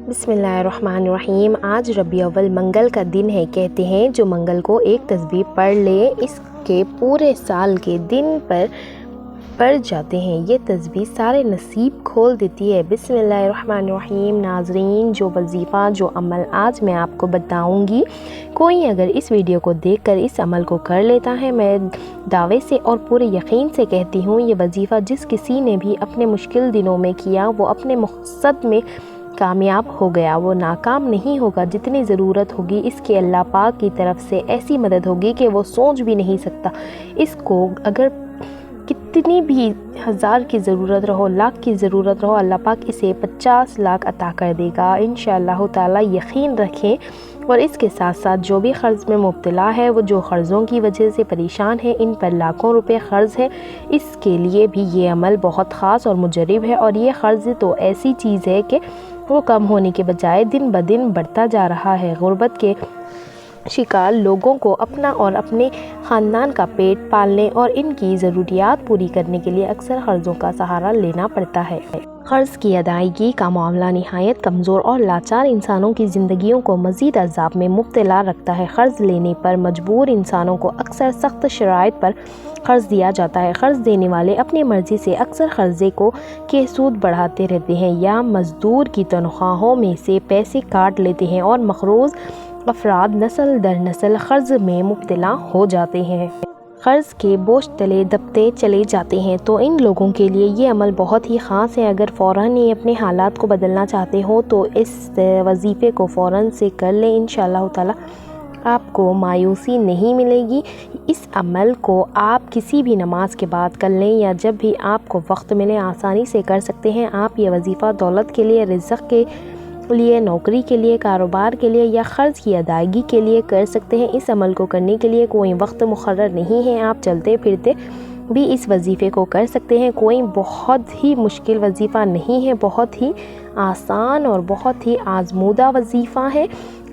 बिस्मिल्लाहिर्रहमानिर्रहीम। आज रबी अव्वल मंगल का दिन है। कहते हैं जो मंगल को एक तस्बीह पढ़ ले इसके पूरे साल के दिन पर पड़ जाते हैं। ये तस्बीह सारे नसीब खोल देती है। बिस्मिल्लाहिर्रहमानिर्रहीम। नाज़रीन, जो वजीफ़ा जो अमल आज मैं आपको बताऊंगी, कोई अगर इस वीडियो को देखकर इस अमल को कर लेता है, मैं दावे से और पूरे यकीन से कहती हूँ, ये वजीफ़ा जिस किसी ने भी अपने मुश्किल दिनों में किया वो अपने मकसद में कामयाब हो गया, वो नाकाम नहीं होगा। जितनी ज़रूरत होगी इसके अल्लाह पाक की तरफ से ऐसी मदद होगी कि वो सोच भी नहीं सकता। इसको अगर कितनी भी हज़ार की ज़रूरत रहो, लाख की ज़रूरत रहो, अल्लाह पाक इसे 50 लाख अता कर देगा इंशाअल्लाह ताला। यकीन रखें। और इसके साथ साथ जो भी क़र्ज़ में मुब्तला है, वो जो क़र्ज़ों की वजह से परेशान है, इन पर लाखों रुपए क़र्ज़ है, इसके लिए भी ये अमल बहुत ख़ास और मुजरब है। और ये क़र्ज़ तो ऐसी चीज़ है कि वो कम होने के बजाय दिन ब दिन बढ़ता जा रहा है। ग़ुरबत के शिकार लोगों को अपना और अपने ख़ानदान का पेट पालने और इनकी ज़रूरियात पूरी करने के लिए अक्सर क़र्ज़ों का सहारा लेना पड़ता है। क़र्ज़ की अदायगी का मामला नहायत कमज़ोर और लाचार इंसानों की ज़िंदगियों को मज़ीद अज़ाब में मुब्तला रखता है। क़र्ज़ लेने पर मजबूर इंसानों को अक्सर सख्त शराइत पर क़र्ज़ दिया जाता है। क़र्ज़ देने वाले अपनी मर्ज़ी से अक्सर क़र्ज़े को के सूद बढ़ाते रहते हैं या मज़दूर की तनख्वाहों में से पैसे काट लेते हैं और मक़रूज़ अफराद नस्ल दर नस्ल क़र्ज़ में मुब्तला हो जाते हैं, क़र्ज़ के बोझ तले दबते चले जाते हैं। तो इन लोगों के लिए ये अमल बहुत ही ख़ास है। अगर फ़ौरन ही अपने हालात को बदलना चाहते हो तो इस वजीफ़े को फ़ौरन से कर लें। इंशाअल्लाह ताला आपको मायूसी नहीं मिलेगी। इस अमल को आप किसी भी नमाज के बाद कर लें या जब भी आपको वक्त मिले आसानी से कर सकते हैं। आप ये वजीफ़ा दौलत के लिए, रिज़्क़ के लिए, नौकरी के लिए, कारोबार के लिए या क़र्ज़ की अदायगी के लिए कर सकते हैं। इस अमल को करने के लिए कोई वक्त मुक़र्रर नहीं है। आप चलते फिरते भी इस वजीफ़े को कर सकते हैं। कोई बहुत ही मुश्किल वजीफ़ा नहीं है, बहुत ही आसान और बहुत ही आज़मूदा वजीफ़ा है।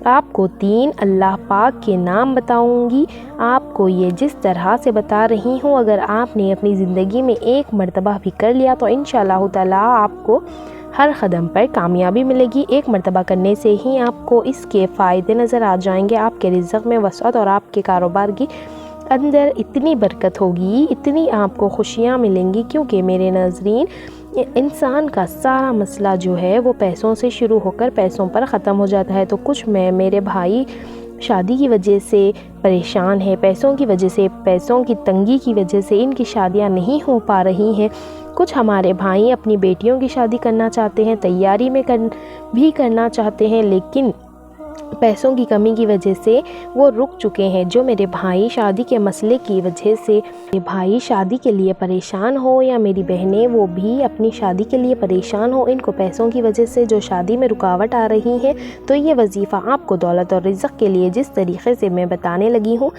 आपको 3 अल्लाह पाक के नाम बताऊंगी। आपको ये जिस तरह से बता रही हूँ, अगर आपने अपनी ज़िंदगी में एक मरतबा भी कर लिया तो इंशाअल्लाह ताला आपको हर कदम पर कामयाबी मिलेगी। एक मरतबा करने से ही आपको इसके फ़ायदे नज़र आ जाएंगे। आपके रिज़्क़ में वसअत और आपके कारोबार की अंदर इतनी बरकत होगी, इतनी आपको खुशियाँ मिलेंगी। क्योंकि मेरे नाज़रीन, इंसान का सारा मसला जो है वो पैसों से शुरू होकर पैसों पर ख़त्म हो जाता है। तो कुछ मेरे भाई शादी की वजह से परेशान है, पैसों की वजह से, पैसों की तंगी की वजह से इनकी शादियां नहीं हो पा रही हैं। कुछ हमारे भाई अपनी बेटियों की शादी करना चाहते हैं, तैयारी में भी करना चाहते हैं, लेकिन पैसों की कमी की वजह से वो रुक चुके हैं। जो मेरे भाई शादी के मसले की वजह से मेरे भाई शादी के लिए परेशान हो या मेरी बहनें वो भी अपनी शादी के लिए परेशान हो, इनको पैसों की वजह से जो शादी में रुकावट आ रही है, तो ये वजीफ़ा आपको दौलत और रिज़्क़ के लिए जिस तरीक़े से मैं बताने लगी हूँ,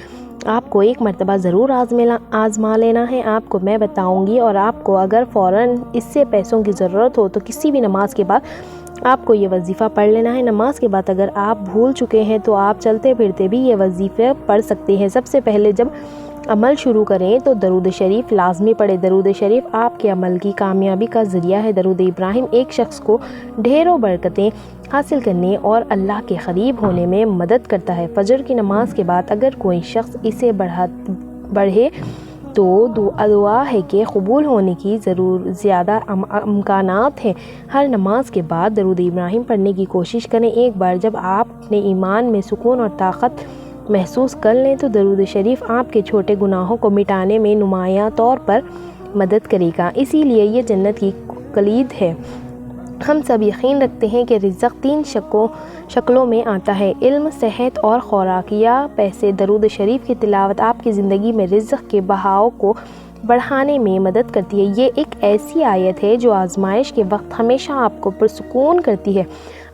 आपको एक मरतबा ज़रूर आज़मा लेना है। आपको मैं बताऊँगी। और आपको अगर फ़ौरन इससे पैसों की ज़रूरत हो तो किसी भी नमाज के बाद आपको ये वजीफ़ा पढ़ लेना है। नमाज के बाद अगर आप भूल चुके हैं तो आप चलते फिरते भी ये वजीफ़े पढ़ सकते हैं। सबसे पहले जब अमल शुरू करें तो दरूद शरीफ लाजमी पढ़े। दरूद शरीफ आपके अमल की कामयाबी का ज़रिया है। दरूद इब्राहिम एक शख्स को ढेरों बरकतें हासिल करने और अल्लाह के करीब होने में मदद करता है। फजर की नमाज के बाद अगर कोई शख्स इसे बढ़े तो दुआ है कि कबूल होने की ज़्यादा इम्कानात हैं। हर नमाज के बाद दरूद इब्राहिम पढ़ने की कोशिश करें। एक बार जब आप अपने ईमान में सुकून और ताकत महसूस कर लें तो दरूद शरीफ आपके छोटे गुनाहों को मिटाने में नुमायाँ तौर पर मदद करेगा। इसीलिए ये जन्नत की कलीद है। हम सब यकीन रखते हैं कि रिज़्क़ 3 शक्लों में आता है: इल्म, सेहत और खुराक या पैसे। दरूद शरीफ की तिलावत आपकी ज़िंदगी में रिज़्क़ के बहाव को बढ़ाने में मदद करती है। ये एक ऐसी आयत है जो आजमाइश के वक्त हमेशा आपको पुरसुकून करती है,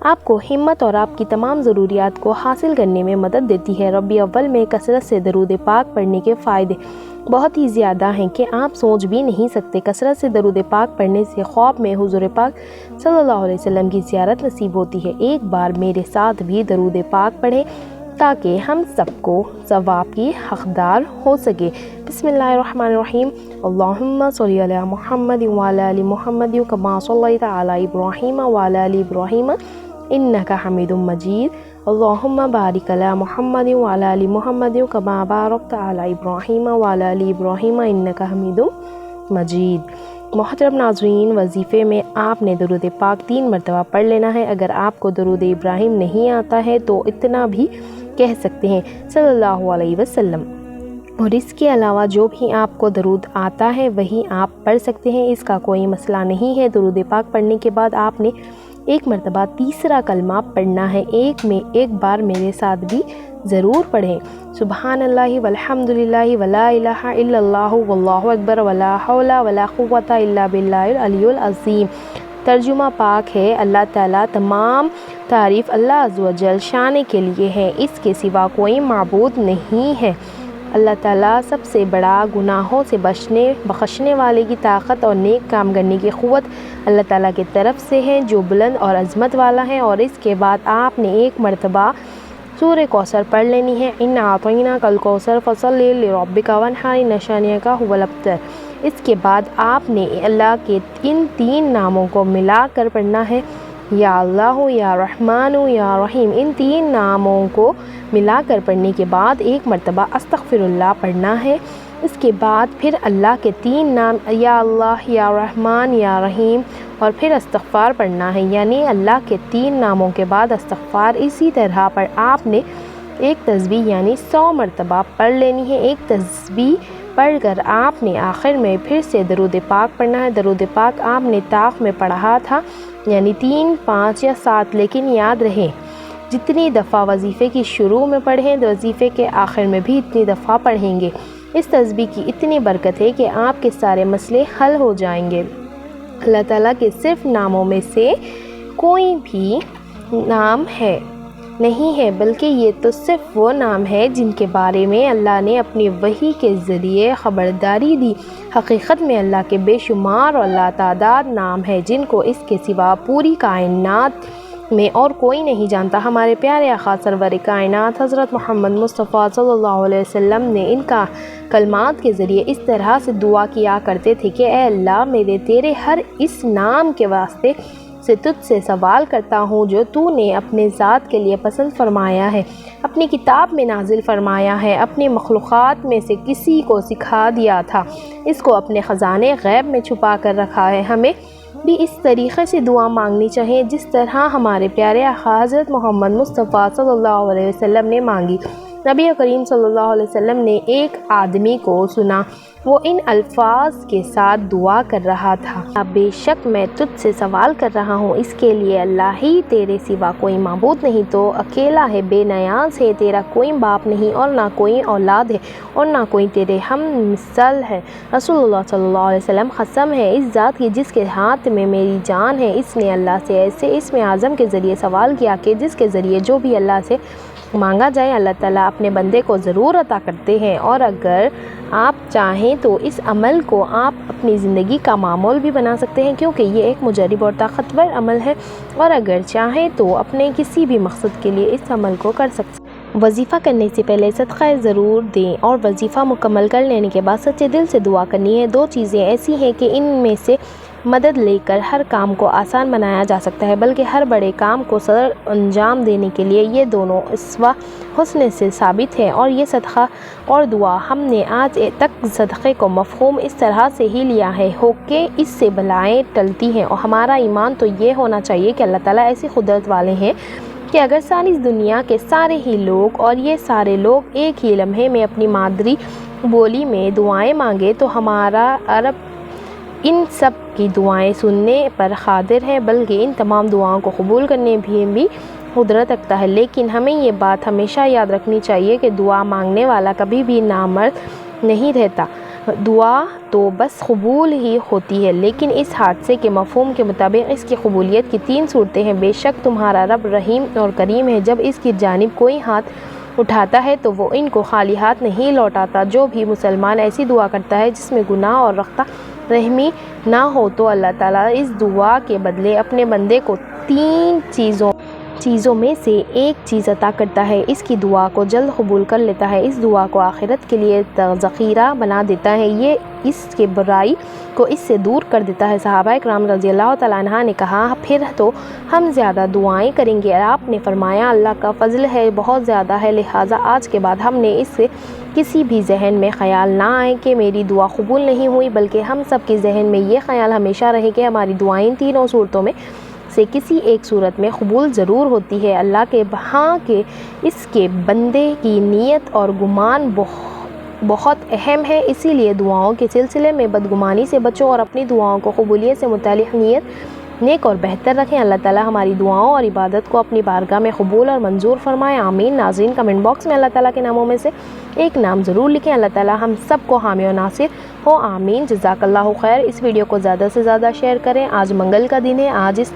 आपको हिम्मत और आपकी तमाम ज़रूरियात को हासिल करने में मदद देती है। रबी अव्वल में कसरत से दरूद पाक पढ़ने के फ़ायदे बहुत ही ज़्यादा हैं कि आप सोच भी नहीं सकते। कसरत से दरूद पाक पढ़ने से ख्वाब में हुज़ूर पाक सल्लल्लाहु अलैहि वसल्लम की ज़ियारत नसीब होती है। एक बार मेरे साथ भी दरूद पाक पढ़ें ताकि हम सबको सवाब की हक़दार हो सके। बिस्मिल्लाहिर्रहमानिर्रहीम। अल्लाहुम्मा सल्लि अला मुहम्मद व अला आलि मुहम्मद कमा सल्लैता अला इब्राहीम व अला आलि इब्राहीम इन्नका हमीदुम मजीद। अल्लाहुम्मा बारिक अला मुहम्मद व अला आलि मुहम्मद कमा बारकत अला इब्राहीम व अला आलि इब्राहीम इन्नका हमीदुम मजीद। मोहतरम नाज़रीन, वजीफ़े में आपने दरूद पाक 3 मरतबा पढ़ लेना है। अगर आपको दरूद इब्राहीम नहीं आता है तो इतना भी कह सकते हैं सल्लल्लाहु अलैहि वसल्लम, और इसके अलावा जो भी आपको दरूद आता है वही आप पढ़ सकते हैं, इसका कोई मसला नहीं है। दरूद पाक पढ़ने के बाद आपने 1 मरतबा तीसरा कलमा पढ़ना है। एक बार मेरे साथ भी ज़रूर पढ़ें। सुबहानल्लाहि वल्हम्दुलिल्लाहि वला इलाहा इल्लल्लाहु वल्लाहु अकबर वला हौला वला कुव्वता इल्ला बिल्लाहिल अलियुल अज़ीम। तर्जुमा पाक है, अल्लाह ताला तमाम तारीफ़ अल्लाह अज़्ज़ व जल शान के लिए है, इसके सिवा कोई माबूद नहीं है। अल्लाह ताला सबसे बड़ा, गुनाहों से बख्शने वाले की ताकत और नेक काम करने की क़ुव्वत अल्लाह ताला की तरफ से है जो बुलंद और अज़मत वाला है। और इसके बाद आपने 1 मरतबा सूरह कौसर पढ़ लेनी है। इन्ना आतैना कल कौसर फसल्लि लिरब्बिका वन्हर इन्ना शानिअका हुवल अब्तर। इसके बाद आपने अल्लाह के इन 3 नामों को मिलाकर पढ़ना है, या अल्लाह, या रहमान, या रहीम। इन 3 नामों को मिलाकर पढ़ने के बाद 1 मरतबा अस्तग़फ़िरुल्लाह पढ़ना है। इसके बाद फिर अल्लाह के 3 नाम, या अल्लाह, या रहमान, या रहीम, और फिर इस्तग़फ़ार पढ़ना है, यानी अल्लाह के 3 नामों के बाद इस्तग़फ़ार। इसी तरह पर आपने एक तस्बीह यानी 100 मरतबा पढ़ लेनी है। एक तस्बीह पढ़कर आपने आखिर में फिर से दरूद पाक पढ़ना है। दरूद पाक आपने ताक़ में पढ़ा था, यानी 3, 5 या 7, लेकिन याद रहे जितनी दफ़ा वजीफ़े की शुरू में पढ़ें वजीफ़े के आखिर में भी इतनी दफ़ा पढ़ेंगे। इस तस्बीह की इतनी बरकत है कि आपके सारे मसले हल हो जाएंगे। अल्लाह ताला के सिर्फ़ नामों में से कोई भी नाम नहीं है, बल्कि ये तो सिर्फ़ वो नाम है जिनके बारे में अल्लाह ने अपनी वही के ज़रिए ख़बरदारी दी। हकीकत में अल्लाह के बेशुमार और लातादाद नाम है जिनको इसके सिवा पूरी कायनात में और कोई नहीं जानता। हमारे प्यारे आका सरवर कायनात हज़रत मोहम्मद मुस्तफ़ा सल्लल्लाहु अलैहि वसल्लम ने इनका कलमात के ज़रिए इस तरह से दुआ किया करते थे कि ए अल्लाह, मेरे तेरे हर इस नाम के वास्ते से तुझसे सवाल करता हूँ जो तूने अपने ज़ात के लिए पसंद फरमाया है, अपनी किताब में नाजिल फरमाया है, अपनी मखलूक़ात में से किसी को सिखा दिया था, इसको अपने ख़जाने गैब में छुपा कर रखा है। हमें भी इस तरीक़े से दुआ मांगनी चाहिए जिस तरह हमारे प्यारे आका हज़रत मोहम्मद मुस्तफ़ा सल्लल्लाहु अलैहि वसल्लम ने मांगी। नबी करीम सल्लल्लाहु अलैहि वसल्लम ने एक आदमी को सुना, वो इन अल्फाज के साथ दुआ कर रहा था, बेशक मैं तुझसे सवाल कर रहा हूँ, इसके लिए अल्लाह ही, तेरे सिवा कोई माबूद नहीं, तो अकेला है, बेनियाज़ है, तेरा कोई बाप नहीं और ना कोई औलाद है और ना कोई तेरे हम मिसल है। रसूलुल्लाह सल्लल्लाहु अलैहि वसल्लम, कसम है इस ज़ात की जिसके हाथ में मेरी जान है, इसने अल्लाह से ऐसे इसमें आज़म के ज़रिए सवाल किया कि जिसके ज़रिए जो भी अल्लाह से मांगा जाए अल्लाह ताला अपने बंदे को ज़रूर अता करते हैं। और अगर आप चाहें तो इस अमल को आप अपनी ज़िंदगी का मामूल भी बना सकते हैं, क्योंकि ये एक मुजरब और ताकतवर अमल है। और अगर चाहें तो अपने किसी भी मकसद के लिए इस अमल को कर सकते हैं। वजीफ़ा करने से पहले सदक़ा ज़रूर दें और वजीफ़ा मुकम्मल कर लेने के बाद सच्चे दिल से दुआ करनी है। 2 चीज़ें ऐसी हैं कि इनमें से मदद लेकर हर काम को आसान बनाया जा सकता है, बल्कि हर बड़े काम को सर अंजाम देने के लिए ये दोनों इसवा हुस्न से साबित है। और ये सदक़ा और दुआ हमने आज तक सदक़े को मफ़हूम इस तरह से ही लिया है हो कि इससे बलाएँ टलती हैं। और हमारा ईमान तो ये होना चाहिए कि अल्लाह ताला ऐसी कुदरत वाले हैं कि अगर सारी दुनिया के सारे ही लोग और ये सारे लोग एक ही लम्हे में अपनी मादरी बोली में दुआएं मांगे तो हमारा रब इन सब की दुआएं सुनने पर क़ादिर है, बल्कि इन तमाम दुआओं को कबूल करने भी कुदरत रखता है। लेकिन हमें ये बात हमेशा याद रखनी चाहिए कि दुआ मांगने वाला कभी भी नामर्द नहीं रहता। दुआ तो बस कबूल ही होती है। लेकिन इस हादसे के मफ़हूम के मुताबिक इसकी कबूलियत की 3 सूरतें हैं। बेशक तुम्हारा रब रहीम और करीम है, जब इसकी जानिब कोई हाथ उठाता है तो वो इनको खाली हाथ नहीं लौटाता। जो भी मुसलमान ऐसी दुआ करता है जिसमें गुनाह और रख्ता रहमी ना हो तो अल्लाह ताला इस दुआ के बदले अपने बंदे को 3 चीज़ों چیزوں میں سے ایک چیز عطا کرتا ہے، اس کی دعا کو جلد قبول کر لیتا ہے، اس دعا کو آخرت کے لیے ذخیرہ بنا دیتا ہے، یہ اس کے برائی کو اس سے دور کر دیتا ہے۔ صحابہ کرام رضی اللہ تعالیٰ عنہ نے کہا پھر تو ہم زیادہ دعائیں کریں گے۔ آپ نے فرمایا اللہ کا فضل ہے بہت زیادہ ہے، لہٰذا آج کے بعد ہم نے اس سے کسی بھی ذہن میں خیال نہ آئے کہ میری دعا قبول نہیں ہوئی، بلکہ ہم سب کے ذہن میں یہ خیال ہمیشہ رہے کہ ہماری دعائیں تینوں صورتوں میں سے کسی ایک صورت میں قبول ضرور ہوتی ہے۔ اللہ کے ہاں کہ اس کے بندے کی نیت اور گمان بہت اہم ہے، اسی لیے دعاؤں کے سلسلے میں بدگمانی سے بچو اور اپنی دعاؤں کو قبولیت سے متعلق نیت نیک اور بہتر رکھیں۔ اللہ تعالیٰ ہماری دعاؤں اور عبادت کو اپنی بارگاہ میں قبول اور منظور فرمائے، آمین۔ ناظرین کمنٹ باکس میں اللہ تعالیٰ کے ناموں میں سے ایک نام ضرور لکھیں، اللہ تعالیٰ ہم سب کو حامی و ناصر ہو، آمین۔ جزاک اللہ خیر۔ اس ویڈیو کو زیادہ سے زیادہ شیئر کریں، آج منگل کا دن ہے، آج اس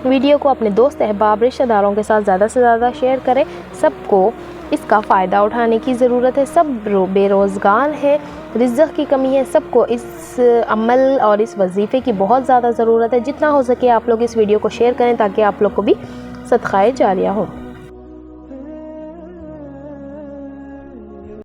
ویڈیو کو اپنے دوست احباب رشتہ داروں کے ساتھ زیادہ سے زیادہ شیئر کریں، سب کو اس کا فائدہ اٹھانے کی ضرورت ہے، سب بے روزگار ہیں، رزق کی کمی ہے، سب کو اس عمل اور اس وظیفے کی بہت زیادہ ضرورت ہے، جتنا ہو سکے آپ لوگ اس ویڈیو کو شیئر کریں تاکہ آپ لوگ کو بھی صدقہ جاریہ ہو۔